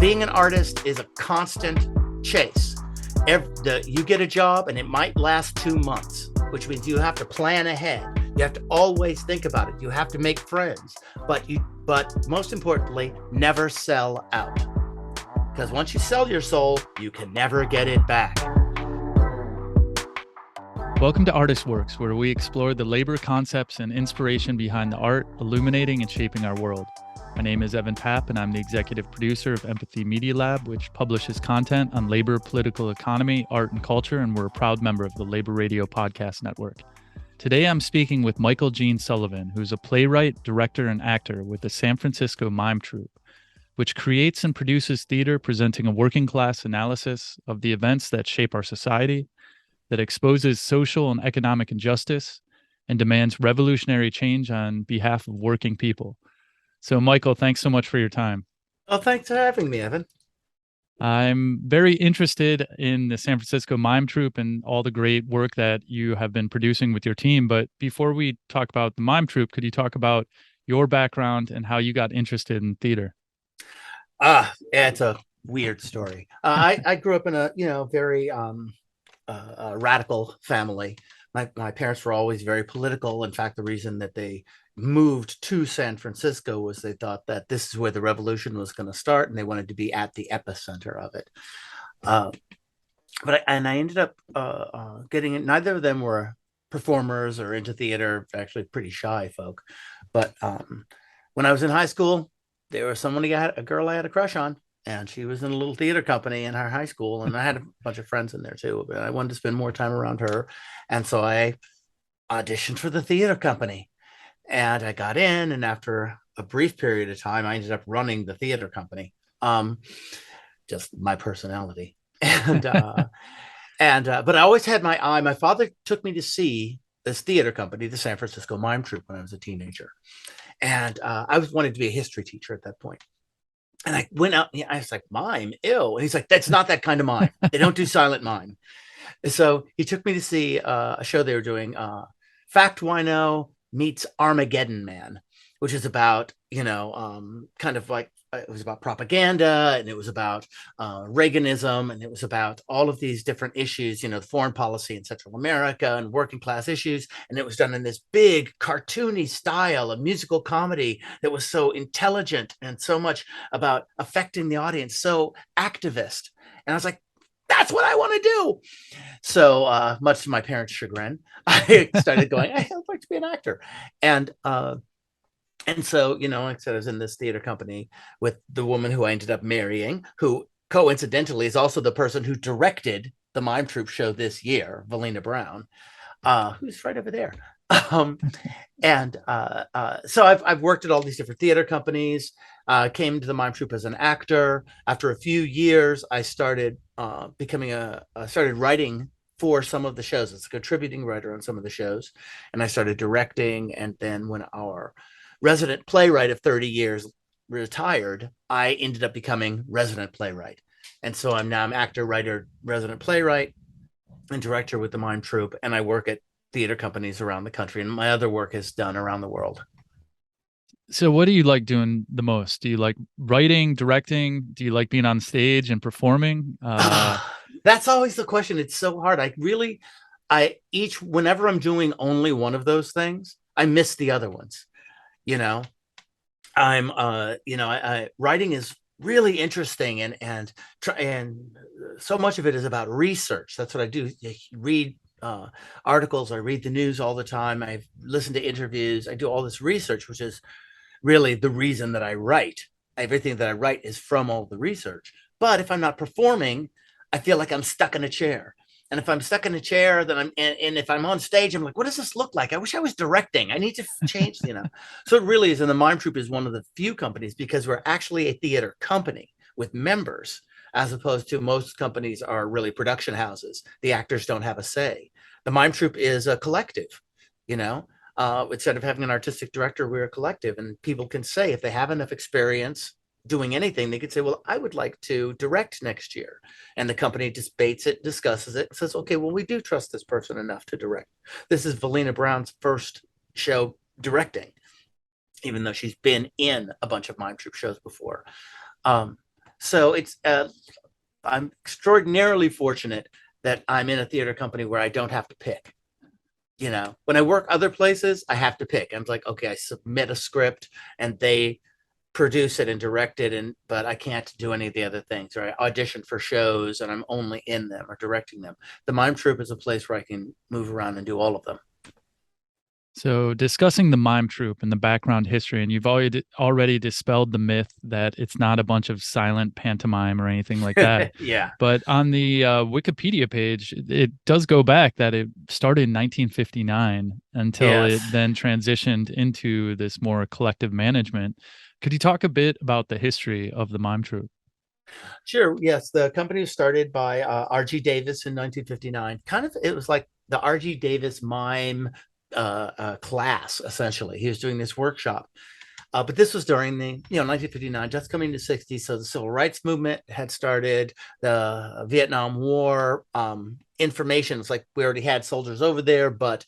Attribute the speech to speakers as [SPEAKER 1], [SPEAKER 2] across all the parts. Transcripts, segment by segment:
[SPEAKER 1] being an artist is a constant chase. You get a job and it might last 2 months, which means you have to plan ahead. You have to always think about it. You have to make friends, but most importantly, never sell out. Because once you sell your soul, you can never get it back.
[SPEAKER 2] Welcome to Artist Works, where we explore the labor concepts and inspiration behind the art, illuminating and shaping our world. My name is Evan Papp, and I'm the executive producer of Empathy Media Lab, which publishes content on labor, political economy, art, and culture, and we're a proud member of the Labor Radio Podcast Network. Today, I'm speaking with Michael Gene Sullivan, who's a playwright, director, and actor with the San Francisco Mime Troupe, which creates and produces theater presenting a working-class analysis of the events that shape our society, that exposes social and economic injustice, and demands revolutionary change on behalf of working people. So, Michael, thanks so much for your time.
[SPEAKER 1] Oh, thanks for having me, Evan.
[SPEAKER 2] I'm very interested in the San Francisco Mime Troupe and all the great work that you have been producing with your team. But before we talk about the Mime Troupe, could you talk about your background and how you got interested in theater?
[SPEAKER 1] It's a weird story. I grew up in a very radical family. My parents were always very political. In fact, the reason that they moved to San Francisco was they thought that this is where the revolution was going to start, and they wanted to be at the epicenter of it. But I ended up getting it. Neither of them were performers or into theater, actually pretty shy folk. But when I was in high school, there was a girl I had a crush on, and she was in a little theater company in our high school, and I had a bunch of friends in there too, but I wanted to spend more time around her. And so I auditioned for the theater company. And I got in, and after a brief period of time, I ended up running the theater company. Just my personality. And but I always had my eye. My father took me to see this theater company, the San Francisco Mime Troupe, when I was a teenager. And I wanted to be a history teacher at that point. And I went out, and I was like, mime, ew. And he's like, that's not that kind of mime. They don't do silent mime. And so he took me to see a show they were doing, Fact Wino meets Armageddon Man, which is about, kind of like, it was about propaganda, and it was about Reaganism, and it was about all of these different issues, foreign policy in Central America and working class issues. And it was done in this big cartoony style, a musical comedy that was so intelligent and so much about affecting the audience, so activist. And I was like, that's what I want to do. So much to my parents' chagrin, I started going, I'd like to be an actor. And so, like I said, I was in this theater company with the woman who I ended up marrying, who coincidentally is also the person who directed the Mime Troupe show this year, Valina Brown, who's right over there. So I've worked at all these different theater companies, came to the Mime Troupe as an actor. After a few years, I started started writing for some of the shows. It's a contributing writer on some of the shows. And I started directing. And then when our resident playwright of 30 years retired, I ended up becoming resident playwright. And so I'm actor, writer, resident playwright, and director with the Mime Troupe. And I work at theater companies around the country, and my other work is done around the world.
[SPEAKER 2] So what do you like doing the most? Do you like writing, directing? Do you like being on stage and performing?
[SPEAKER 1] That's always the question. It's so hard. Whenever I'm doing only one of those things, I miss the other ones. Writing is really interesting, and so much of it is about research. That's what I do. I read articles, I read the news all the time, I listen to interviews, I do all this research, which is really the reason that I write. Everything that I write is from all the research. But if I'm not performing, I feel like I'm stuck in a chair. And if I'm stuck in a chair, then and if I'm on stage, I'm like, what does this look like? I wish I was directing. I need to change, So it really is. And the Mime Troupe is one of the few companies, because we're actually a theater company with members, as opposed to most companies are really production houses. The actors don't have a say. The Mime Troupe is a collective, instead of having an artistic director, we're a collective, and people can say, if they have enough experience doing anything, they could say, well, I would like to direct next year. And the company debates it, discusses it, says, okay, well, we do trust this person enough to direct. This is Valina Brown's first show directing, even though she's been in a bunch of Mime Troupe shows before. So I'm extraordinarily fortunate that I'm in a theater company where I don't have to pick. When I work other places, I have to pick. I'm like, okay, I submit a script and they produce it and direct it, but I can't do any of the other things. Or I audition for shows and I'm only in them or directing them. The Mime Troupe is a place where I can move around and do all of them.
[SPEAKER 2] So, discussing the mime troupe and the background history, and you've already dispelled the myth that it's not a bunch of silent pantomime or anything like that.
[SPEAKER 1] Yeah.
[SPEAKER 2] But on the Wikipedia page, it does go back that it started in 1959 until it
[SPEAKER 1] Yes.
[SPEAKER 2] then transitioned into this more collective management. Could you talk a bit about the history of the mime troupe?
[SPEAKER 1] Sure. Yes. The company was started by R.G. Davis in 1959. It was like the R.G. Davis mime class, essentially. He was doing this workshop. But this was during the 1959, just coming to 60s. So the civil rights movement had started, the Vietnam War, information. It's like we already had soldiers over there, but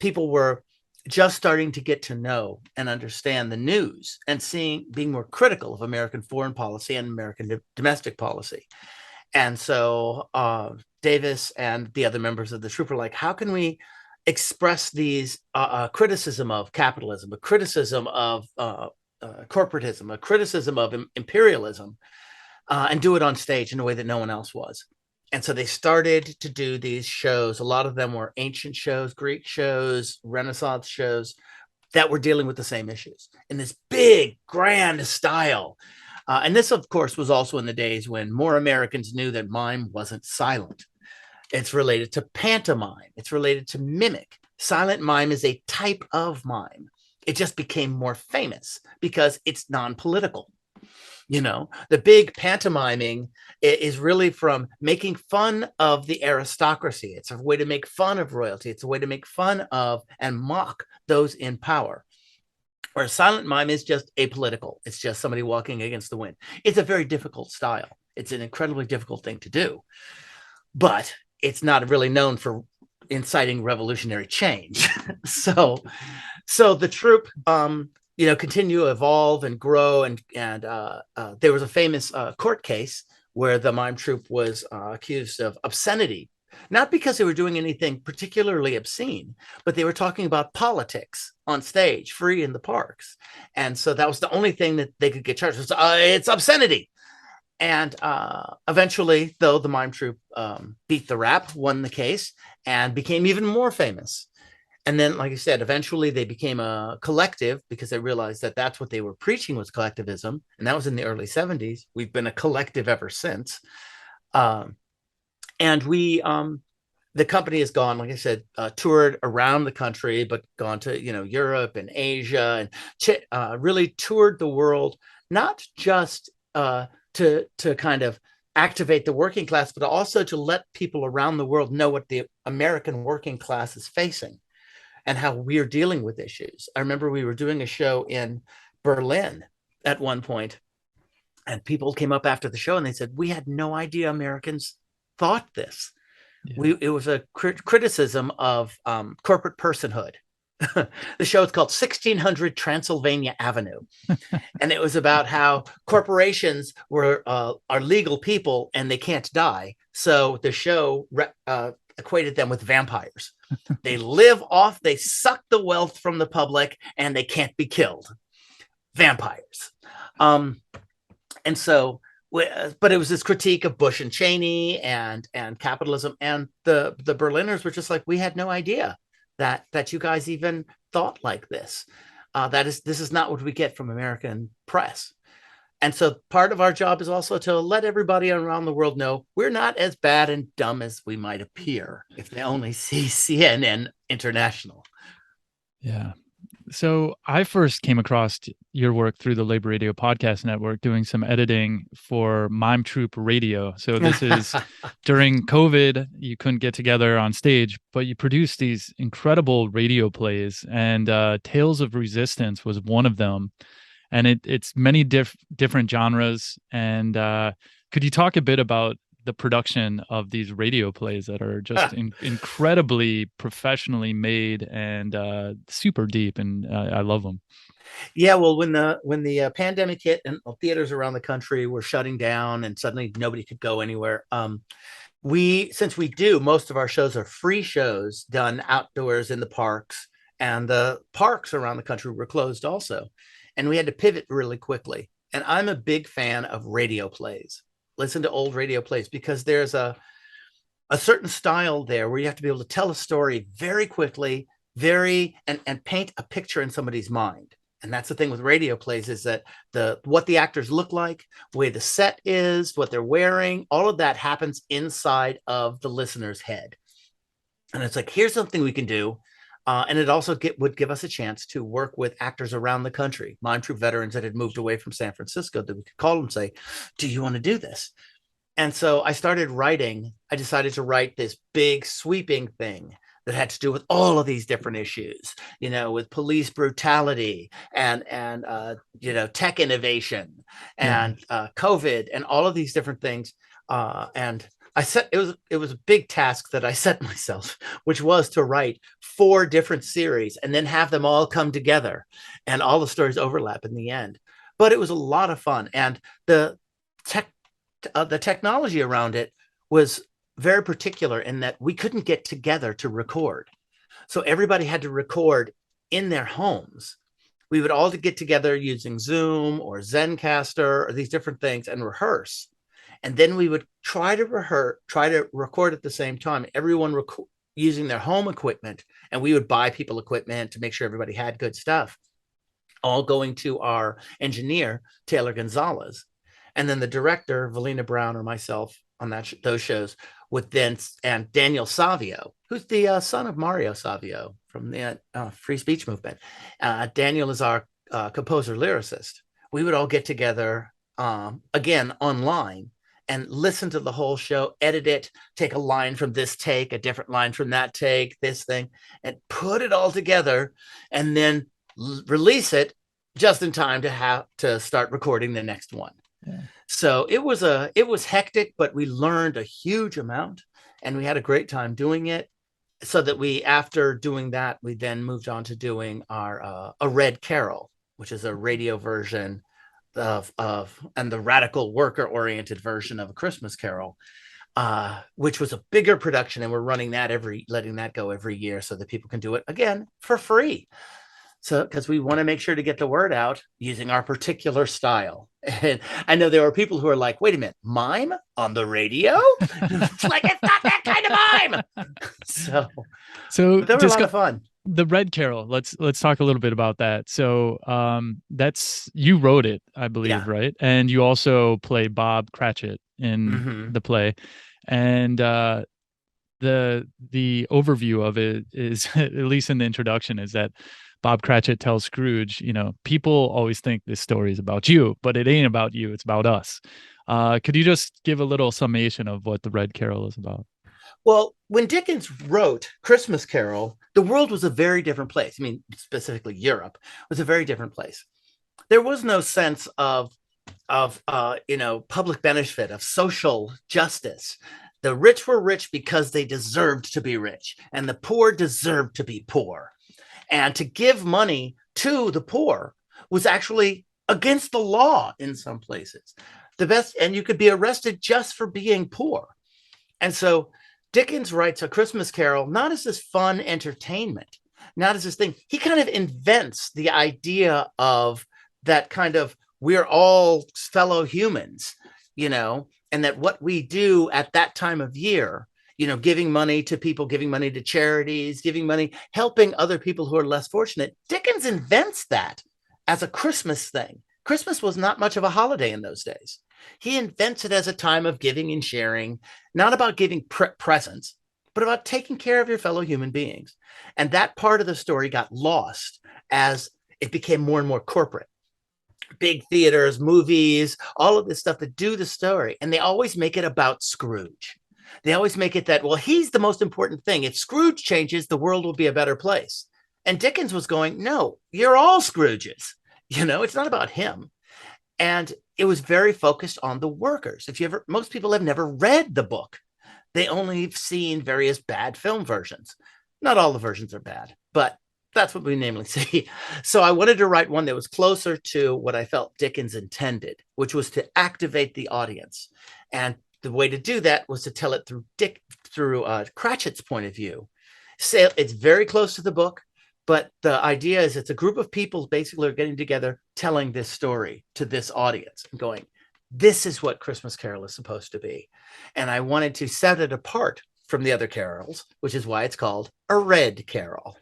[SPEAKER 1] people were just starting to get to know and understand the news and being more critical of American foreign policy and American domestic policy. And so Davis and the other members of the troupe were like, how can we express these criticism of capitalism, a criticism of corporatism, a criticism of imperialism, and do it on stage in a way that no one else was. And so they started to do these shows. A lot of them were ancient shows, Greek shows, Renaissance shows that were dealing with the same issues in this big, grand style. And this, of course, was also in the days when more Americans knew that mime wasn't silent. It's related to pantomime. It's related to mimic. Silent mime is a type of mime. It just became more famous because it's non-political. The big pantomiming is really from making fun of the aristocracy. It's a way to make fun of royalty. It's a way to make fun of and mock those in power. Whereas silent mime is just apolitical. It's just somebody walking against the wind. It's a very difficult style. It's an incredibly difficult thing to do, but it's not really known for inciting revolutionary change. so the troupe continue to evolve and grow, and there was a famous court case where the mime troupe was accused of obscenity, not because they were doing anything particularly obscene, but they were talking about politics on stage, free in the parks. And so that was the only thing that they could get charged with. It's obscenity. And eventually, though, the mime troupe beat the rap, won the case, and became even more famous. And then, like I said, eventually they became a collective because they realized that that's what they were preaching was collectivism. And that was in the early 70s. We've been a collective ever since. And the company has gone, like I said, toured around the country, but gone to, Europe and Asia and really toured the world, not just to kind of activate the working class, but also to let people around the world know what the American working class is facing and how we're dealing with issues. I remember we were doing a show in Berlin at one point, and people came up after the show and they said, we had no idea Americans thought this. Yeah. It was a criticism of corporate personhood. The show is called 1600 Transylvania Avenue. And it was about how corporations are legal people and they can't die. So the show equated them with vampires. They live off, they suck the wealth from the public, and they can't be killed. Vampires. And so, but it was this critique of Bush and Cheney and capitalism. And the Berliners were just like, we had no idea that you guys even thought like this. This is not what we get from American press. And so part of our job is also to let everybody around the world know we're not as bad and dumb as we might appear if they only see CNN International.
[SPEAKER 2] Yeah. So I first came across your work through the Labor Radio Podcast Network doing some editing for Mime Troupe Radio. So this is during COVID, you couldn't get together on stage, but you produced these incredible radio plays, and Tales of Resistance was one of them. And it's many different genres. And could you talk a bit about the production of these radio plays that are just incredibly professionally made and super deep, and I love them.
[SPEAKER 1] Yeah, well, when the pandemic hit and theaters around the country were shutting down and suddenly nobody could go anywhere, since we do most of our shows are free shows done outdoors in the parks, and the parks around the country were closed also, and we had to pivot really quickly. And I'm a big fan of radio plays. Listen to old radio plays because there's a certain style there where you have to be able to tell a story very quickly, and paint a picture in somebody's mind. And that's the thing with radio plays, is that what the actors look like, the way the set is, what they're wearing, all of that happens inside of the listener's head. And it's like, here's something we can do. And it also would give us a chance to work with actors around the country, Mime Troupe veterans that had moved away from San Francisco, that we could call them and say, do you want to do this? And so I decided to write this big sweeping thing that had to do with all of these different issues, with police brutality and tech innovation and COVID and all of these different things. And I set it was a big task that I set myself, which was to write 4 different series and then have them all come together and all the stories overlap in the end. But it was a lot of fun, and the technology around it was very particular in that we couldn't get together to record. So everybody had to record in their homes. We would all get together using Zoom or Zencaster or these different things and rehearse. And then we would try to record at the same time, everyone using their home equipment. And we would buy people equipment to make sure everybody had good stuff, all going to our engineer, Taylor Gonzalez. And then the director, Valina Brown, or myself on those shows would then, and Daniel Savio, who's the son of Mario Savio from the free speech movement. Daniel is our composer lyricist. We would all get together again online and listen to the whole show, edit it, take a line from this take, a different line from that take, this thing, and put it all together, and then release it just in time to start recording the next one. Yeah. So it was hectic, but we learned a huge amount, and we had a great time doing it. So that after doing that, we then moved on to doing our A Red Carol, which is a radio version of and the radical worker-oriented version of A Christmas Carol, which was a bigger production, and we're letting that go every year so that people can do it again for free. So, because we want to make sure to get the word out using our particular style. And I know there are people who are like, wait a minute, mime on the radio? It's like, it's not that kind of mime. So that was a lot of fun.
[SPEAKER 2] The Red Carol, let's talk a little bit about that. So you wrote it, I believe, right? And you also play Bob Cratchit in the play. And the overview of it is, at least in the introduction, is that Bob Cratchit tells Scrooge, people always think this story is about you, but it ain't about you. It's about us. Could you just give a little summation of what the Red Carol is about?
[SPEAKER 1] Well, when Dickens wrote Christmas Carol, the world was a very different place. I mean, specifically Europe was a very different place. There was no sense of public benefit, of social justice. The rich were rich because they deserved to be rich, and the poor deserved to be poor. And to give money to the poor was actually against the law in some places. And you could be arrested just for being poor. And so Dickens writes A Christmas Carol not as this fun entertainment, not as this thing. He kind of invents the idea of that kind of, we're all fellow humans, and that what we do at that time of year, giving money to people, giving money to charities, giving money, helping other people who are less fortunate. Dickens invents that as a Christmas thing. Christmas was not much of a holiday in those days. He invents it as a time of giving and sharing, not about giving presents, but about taking care of your fellow human beings. And that part of the story got lost as it became more and more corporate. Big theaters, movies, all of this stuff that do the story. And they always make it about Scrooge. They always make it that, well, he's the most important thing. If Scrooge changes, the world will be a better place. And Dickens was going, no, you're all Scrooges. It's not about him. And it was very focused on the workers. Most people have never read the book. They only have seen various bad film versions. Not all the versions are bad, but that's what we namely see. So I wanted to write one that was closer to what I felt Dickens intended, which was to activate the audience. And the way to do that was to tell it through Cratchit's point of view. So it's very close to the book, but the idea is it's a group of people basically are getting together, telling this story to this audience and going, this is what Christmas Carol is supposed to be. And I wanted to set it apart from the other carols, which is why it's called A Red Carol.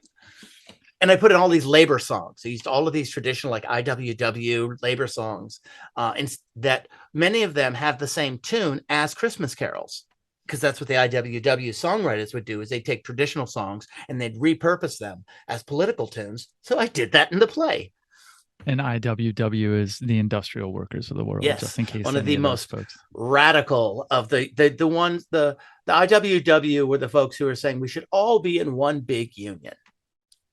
[SPEAKER 1] And I put in all these labor songs. I used all of these traditional like IWW labor songs, and that many of them have the same tune as Christmas carols, because that's what the IWW songwriters would do, is they take traditional songs and they'd repurpose them as political tunes. So I did that in the play.
[SPEAKER 2] And IWW is the industrial workers of the world.
[SPEAKER 1] Yes,
[SPEAKER 2] just in case
[SPEAKER 1] one of the most
[SPEAKER 2] folks.
[SPEAKER 1] Radical of the ones. The IWW were the folks who were saying we should all be in one big union.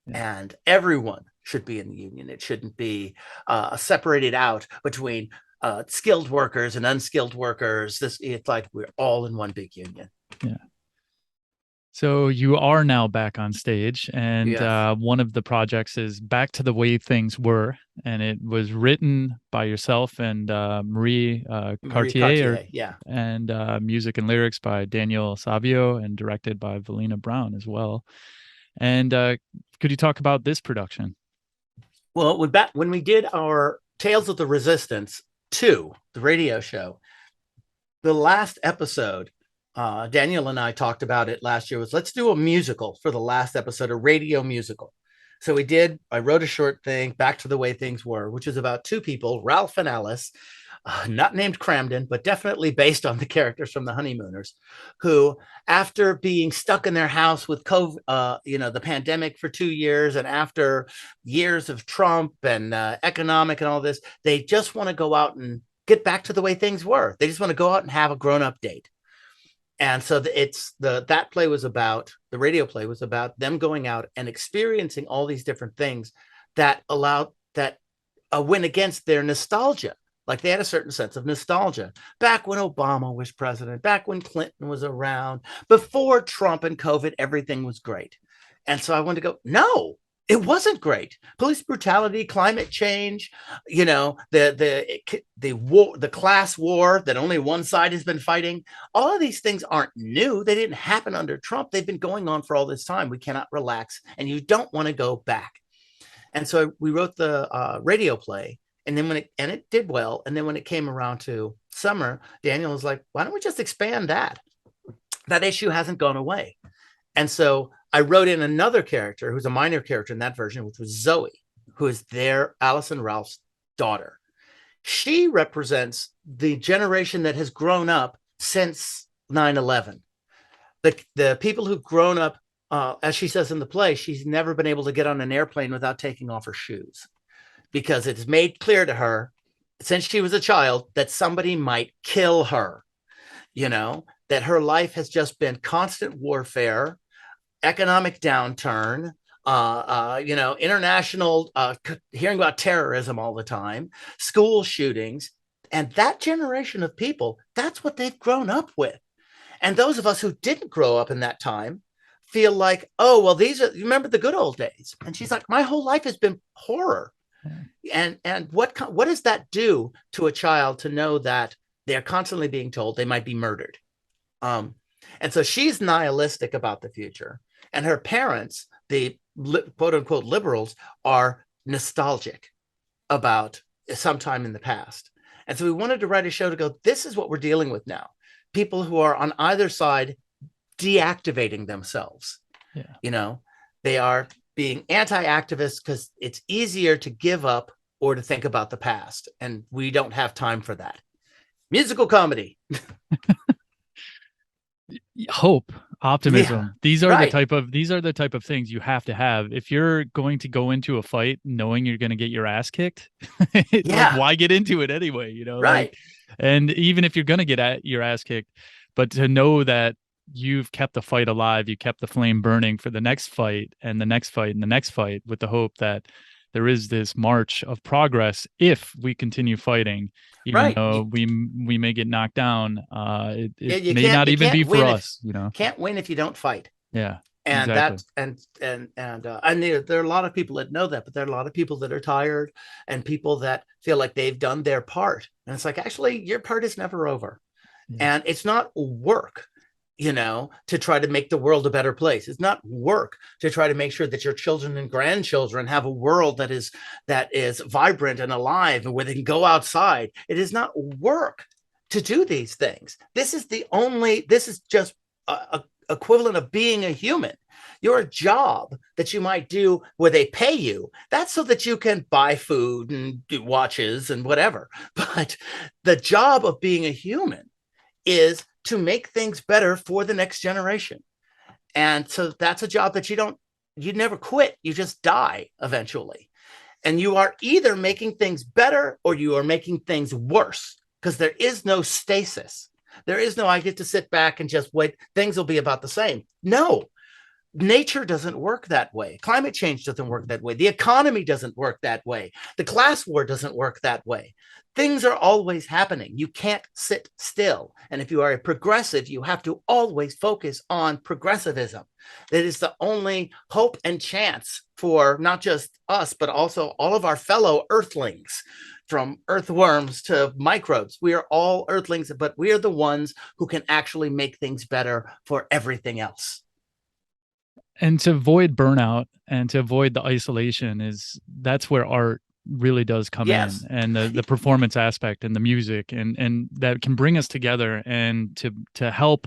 [SPEAKER 1] Yeah. And everyone should be in the union. It shouldn't be separated out between skilled workers and unskilled workers. It's like we're all in one big union.
[SPEAKER 2] Yeah. So you are now back on stage, and yes. One of the projects is Back to the Way Things Were, and it was written by yourself and Marie Cartier,
[SPEAKER 1] yeah,
[SPEAKER 2] and music and lyrics by Daniel Savio, and directed by Valina Brown as well. And could you talk about this production?
[SPEAKER 1] Well, when we did our Tales of the Resistance 2, the radio show, the last episode, Daniel and I talked about it last year, was let's do a musical for the last episode, a radio musical. So we did. I wrote a short thing, Back to the Way Things Were, which is about two people, Ralph and Alice, not named Cramden, but definitely based on the characters from The Honeymooners, who, after being stuck in their house with COVID, the pandemic for 2 years, and after years of Trump and economic and all this, they just want to go out and get back to the way things were. They just want to go out and have a grown-up date. And so the radio play was about them going out and experiencing all these different things that went against their nostalgia. Like they had a certain sense of nostalgia back when Obama was president, back when Clinton was around, before Trump and COVID, everything was great. And so I wanted to go, no, it wasn't great. Police brutality, climate change, the war, the class war that only one side has been fighting. All of these things aren't new. They didn't happen under Trump. They've been going on for all this time. We cannot relax, and you don't want to go back. And so we wrote the radio play. And then it did well. And then when it came around to summer, Daniel was like, why don't we just expand that? That issue hasn't gone away. And so I wrote in another character who's a minor character in that version, which was Zoe, who is Alice and Ralph's daughter. She represents the generation that has grown up since 9/11. The people who've grown up, as she says in the play, she's never been able to get on an airplane without taking off her shoes, because it's made clear to her since she was a child that somebody might kill her, that her life has just been constant warfare, economic downturn, international, hearing about terrorism all the time, school shootings. And that generation of people, that's what they've grown up with. And those of us who didn't grow up in that time feel like, oh, well, you remember the good old days. And she's like, my whole life has been horror. And what does that do to a child to know that they're constantly being told they might be murdered? And so she's nihilistic about the future, and her parents, the quote unquote liberals, are nostalgic about some time in the past. And so we wanted to write a show to go, this is what we're dealing with now. People who are on either side deactivating themselves. Yeah. They are being anti-activists because it's easier to give up or to think about the past. And we don't have time for that. Musical comedy.
[SPEAKER 2] Hope, optimism.
[SPEAKER 1] Yeah,
[SPEAKER 2] these are the type of things you have to have if you're going to go into a fight knowing you're going to get your ass kicked. Like, why get into it anyway?
[SPEAKER 1] Right.
[SPEAKER 2] And even if you're going to get your ass kicked, but to know that you've kept the fight alive, you kept the flame burning for the next fight and the next fight and the next fight, with the hope that there is this march of progress if we continue fighting, even
[SPEAKER 1] Right.
[SPEAKER 2] though we may get knocked down. It
[SPEAKER 1] You
[SPEAKER 2] may
[SPEAKER 1] can't
[SPEAKER 2] not
[SPEAKER 1] you
[SPEAKER 2] even
[SPEAKER 1] can't
[SPEAKER 2] be for
[SPEAKER 1] win if
[SPEAKER 2] us, you know.
[SPEAKER 1] can't win if you don't fight.
[SPEAKER 2] Yeah,
[SPEAKER 1] And
[SPEAKER 2] exactly.
[SPEAKER 1] that and there are a lot of people that know that, but there are a lot of people that are tired and people that feel like they've done their part. And it's like, actually, your part is never over.
[SPEAKER 2] Yeah.
[SPEAKER 1] And it's not work, to try to make the world a better place. It's not work to try to make sure that your children and grandchildren have a world that is vibrant and alive and where they can go outside. It is not work to do these things. This is just a equivalent of being a human. Your job that you might do where they pay you, that's so that you can buy food and do watches and whatever. But the job of being a human is to make things better for the next generation. And so that's a job that you never quit. You just die eventually. And you are either making things better or you are making things worse, because there is no stasis. There is no, I get to sit back and just wait. Things will be about the same. No, nature doesn't work that way. Climate change doesn't work that way. The economy doesn't work that way. The class war doesn't work that way. Things are always happening. You can't sit still. And if you are a progressive, you have to always focus on progressivism. That is the only hope and chance for not just us, but also all of our fellow earthlings, from earthworms to microbes. We are all earthlings, but we are the ones who can actually make things better for everything else.
[SPEAKER 2] And to avoid burnout and to avoid the isolation, that's where art really does come
[SPEAKER 1] Yes.
[SPEAKER 2] in, and the performance aspect and the music, and that can bring us together and to help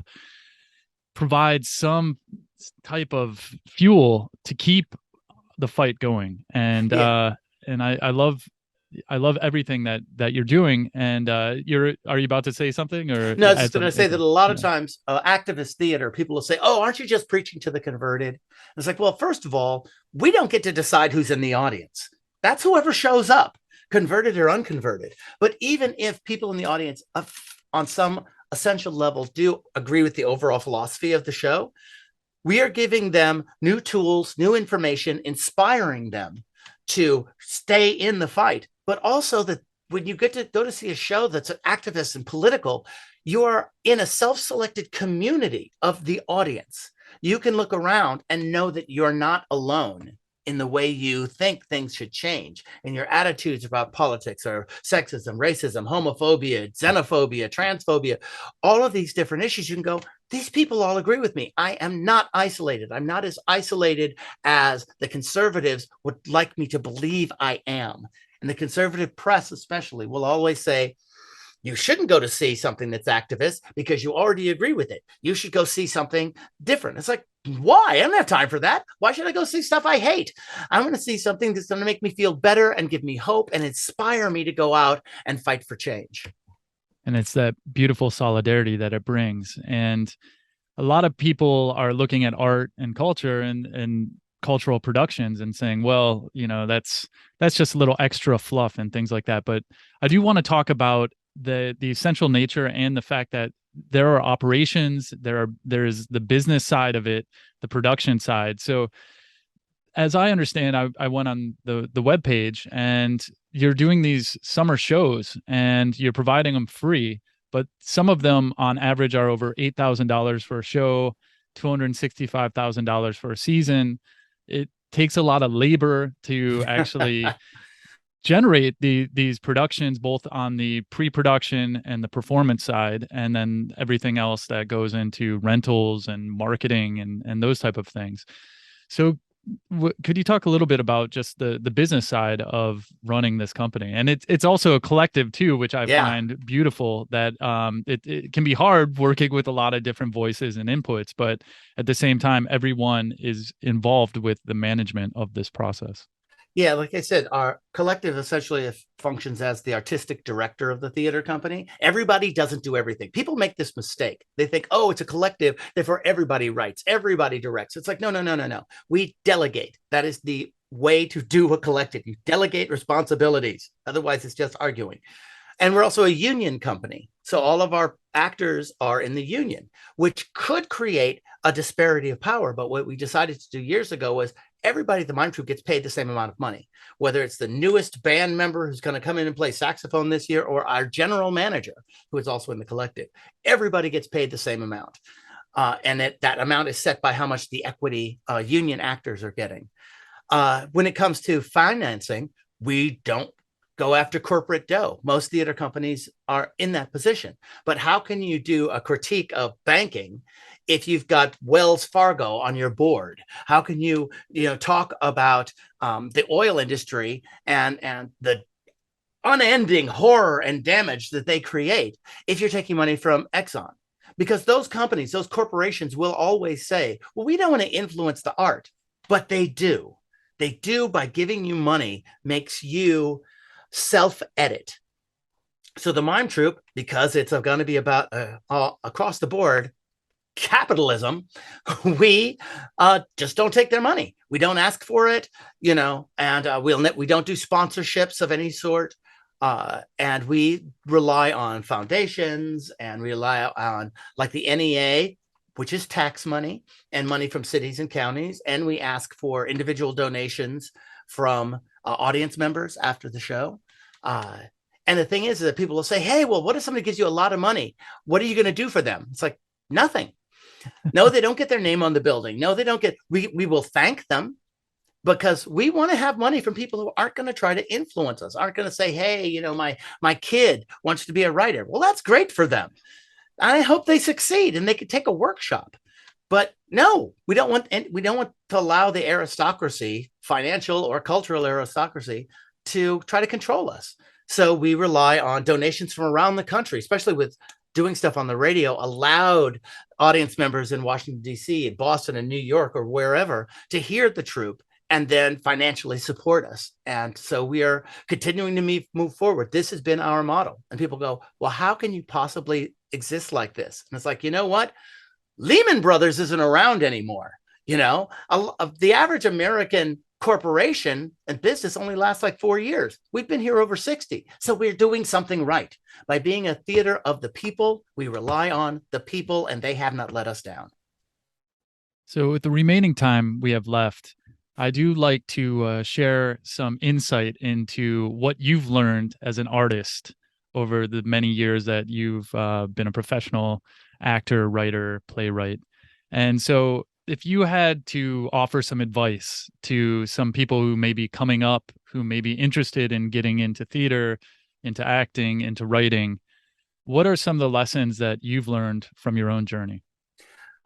[SPEAKER 2] provide some type of fuel to keep the fight going. And
[SPEAKER 1] Yeah.
[SPEAKER 2] And I love everything that you're doing. And are you about to say something or
[SPEAKER 1] No, I was
[SPEAKER 2] add
[SPEAKER 1] just going to
[SPEAKER 2] something?
[SPEAKER 1] say
[SPEAKER 2] Okay.
[SPEAKER 1] that a lot of
[SPEAKER 2] Yeah.
[SPEAKER 1] times activist theater, people will say, oh, aren't you just preaching to the converted? And it's like, well, first of all, we don't get to decide who's in the audience. That's whoever shows up, converted or unconverted. But even if people in the audience on some essential level do agree with the overall philosophy of the show, we are giving them new tools, new information, inspiring them to stay in the fight, but also that when you get to go to see a show that's an activist and political, you're in a self-selected community of the audience. You can look around and know that you're not alone in the way you think things should change, and your attitudes about politics or sexism, racism, homophobia, xenophobia, transphobia, all of these different issues. You can go, these people all agree with me. I am not isolated. I'm not as isolated as the conservatives would like me to believe I am. And the conservative press, especially, will always say, you shouldn't go to see something that's activist because you already agree with it. You should go see something different. It's like, why? I don't have time for that. Why should I go see stuff I hate? I'm going to see something that's going to make me feel better and give me hope and inspire me to go out and fight for change.
[SPEAKER 2] And it's that beautiful solidarity that it brings. And a lot of people are looking at art and culture and cultural productions and saying, well, that's just a little extra fluff and things like that. But I do want to talk about the essential nature and the fact that there are operations, there's the business side of it, the production side. So as I understand, I went on the webpage, and you're doing these summer shows and you're providing them free, but some of them on average are over $8,000 for a show, $265,000 for a season. It takes a lot of labor to actually generate these productions, both on the pre-production and the performance side, and then everything else that goes into rentals and marketing and those type of things. So could you talk a little bit about just the business side of running this company? And it's also a collective too, which I
[SPEAKER 1] Yeah.
[SPEAKER 2] find beautiful, that it can be hard working with a lot of different voices and inputs, but at the same time, everyone is involved with the management of this process.
[SPEAKER 1] Yeah, like I said, our collective essentially functions as the artistic director of the theater company. Everybody doesn't do everything. People make this mistake. They think, oh, it's a collective, therefore everybody writes, everybody directs. It's like, no, no, no, no, no. We delegate. That is the way to do a collective. You delegate responsibilities. Otherwise, it's just arguing. And we're also a union company. So all of our actors are in the union, which could create a disparity of power. But what we decided to do years ago was everybody at the Mime Troupe gets paid the same amount of money, whether it's the newest band member who's going to come in and play saxophone this year or our general manager, who is also in the collective. Everybody gets paid the same amount. And that amount is set by how much the equity union actors are getting. When it comes to financing, we don't go after corporate dough. Most theater companies are in that position. But how can you do a critique of banking if you've got Wells Fargo on your board? How can you talk about the oil industry and the unending horror and damage that they create if you're taking money from Exxon? Because those companies, those corporations will always say, well, we don't want to influence the art, but they do. They do. By giving you money makes you self-edit. So the Mime Troupe, because it's going to be about across the board capitalism, we just don't take their money. We don't ask for it, and we don't do sponsorships of any sort. And we rely on foundations and rely on like the NEA, which is tax money and money from cities and counties. And we ask for individual donations from audience members after the show. And the thing is that people will say, hey, well, what if somebody gives you a lot of money? What are you going to do for them? It's like, nothing. No, they don't get their name on the building. No, they don't get, we will thank them because we want to have money from people who aren't going to try to influence us, aren't going to say, hey, my kid wants to be a writer. Well, that's great for them. I hope they succeed and they could take a workshop. But no, we don't want to allow the aristocracy, financial or cultural aristocracy, to try to control us. So we rely on donations from around the country, especially with doing stuff on the radio, allowed audience members in Washington, D.C., in Boston and New York or wherever to hear the troupe and then financially support us. And so we are continuing to move forward. This has been our model. And people go, well, how can you possibly exist like this? And it's like, you know what? Lehman Brothers isn't around anymore. The average American corporation and business only lasts like 4 years. We've been here over 60. So we're doing something right. By being a theater of the people, we rely on the people, and they have not let us down.
[SPEAKER 2] So with the remaining time we have left, I do like to share some insight into what you've learned as an artist over the many years that you've been a professional actor, writer, playwright. And so if you had to offer some advice to some people who may be coming up, who may be interested in getting into theater, into acting, into writing, what are some of the lessons that you've learned from your own journey?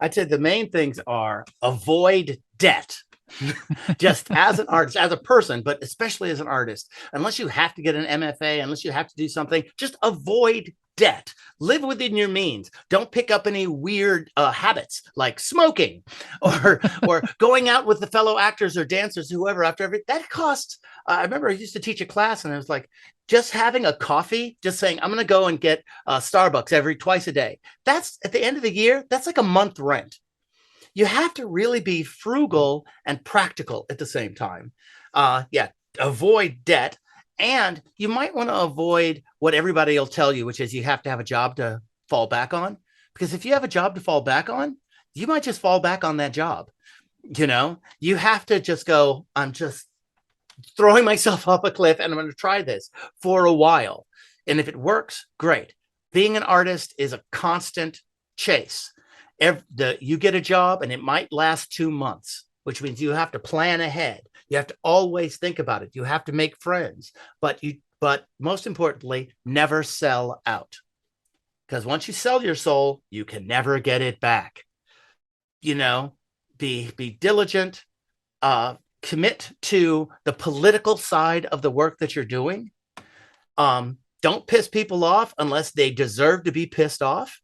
[SPEAKER 1] I'd say the main things are avoid debt. Just as an artist, as a person, but especially as an artist, unless you have to get an MFA, unless you have to do something, just avoid debt. Live within your means. Don't pick up any weird habits like smoking or going out with the fellow actors or dancers, whoever, after every, that costs. I remember I used to teach a class and I was like, just having a coffee, just saying, I'm going to go and get Starbucks twice a day. That's at the end of the year, that's like a month rent. You have to really be frugal and practical at the same time. Avoid debt. And you might want to avoid what everybody will tell you, which is you have to have a job to fall back on. Because if you have a job to fall back on, you might just fall back on that job. You have to just go, I'm just throwing myself up a cliff and I'm going to try this for a while. And if it works, great. Being an artist is a constant chase. You get a job and it might last 2 months, which means you have to plan ahead. You have to always think about it. You have to make friends, but most importantly, never sell out. Because once you sell your soul, you can never get it back. Be diligent, commit to the political side of the work that you're doing. Don't piss people off unless they deserve to be pissed off.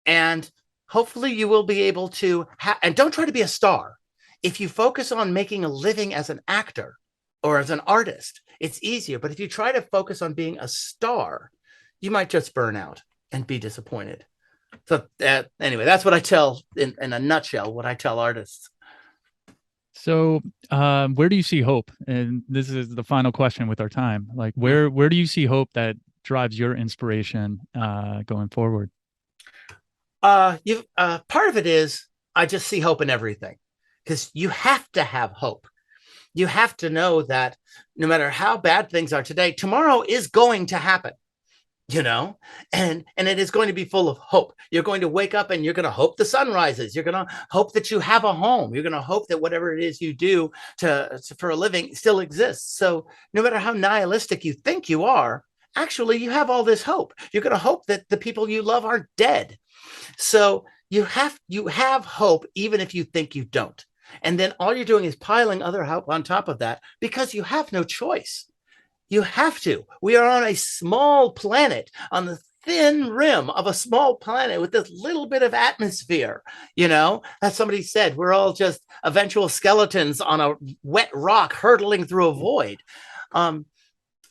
[SPEAKER 1] And hopefully you will be able to, and don't try to be a star. If you focus on making a living as an actor or as an artist, it's easier. But if you try to focus on being a star, you might just burn out and be disappointed. So anyway, that's what I tell in a nutshell, what I tell artists.
[SPEAKER 2] So where do you see hope? And this is the final question with our time. Like where do you see hope that drives your inspiration going forward?
[SPEAKER 1] Part of it is I just see hope in everything. because you have to have hope. You have to know that no matter how bad things are today, tomorrow is going to happen, and it is going to be full of hope. You're going to wake up and you're going to hope the sun rises. You're going to hope that you have a home. You're going to hope that whatever it is you do for a living still exists. So no matter how nihilistic you think you are, actually you have all this hope. You're going to hope that the people you love are dead. So you have hope even if you think you don't. And then all you're doing is piling other hope on top of that because you have no choice. You have to. We are on a small planet, on the thin rim of a small planet with this little bit of atmosphere. As somebody said, we're all just eventual skeletons on a wet rock hurtling through a void.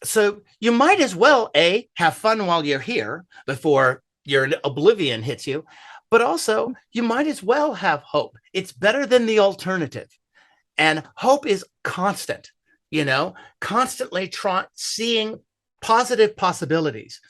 [SPEAKER 1] So you might as well, have fun while you're here before your oblivion hits you, but also you might as well have hope. It's better than the alternative. And hope is constant. Constantly seeing positive possibilities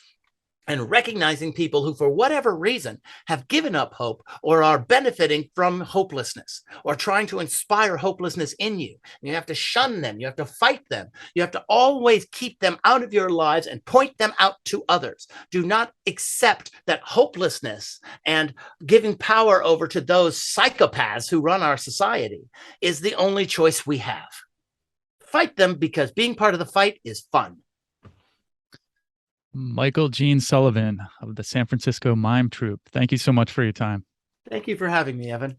[SPEAKER 1] and recognizing people who, for whatever reason, have given up hope or are benefiting from hopelessness or trying to inspire hopelessness in you. And you have to shun them. You have to fight them. You have to always keep them out of your lives and point them out to others. Do not accept that hopelessness and giving power over to those psychopaths who run our society is the only choice we have. Fight them because being part of the fight is fun.
[SPEAKER 2] Michael Gene Sullivan of the San Francisco Mime Troupe. Thank you so much for your time.
[SPEAKER 1] Thank you for having me, Evan.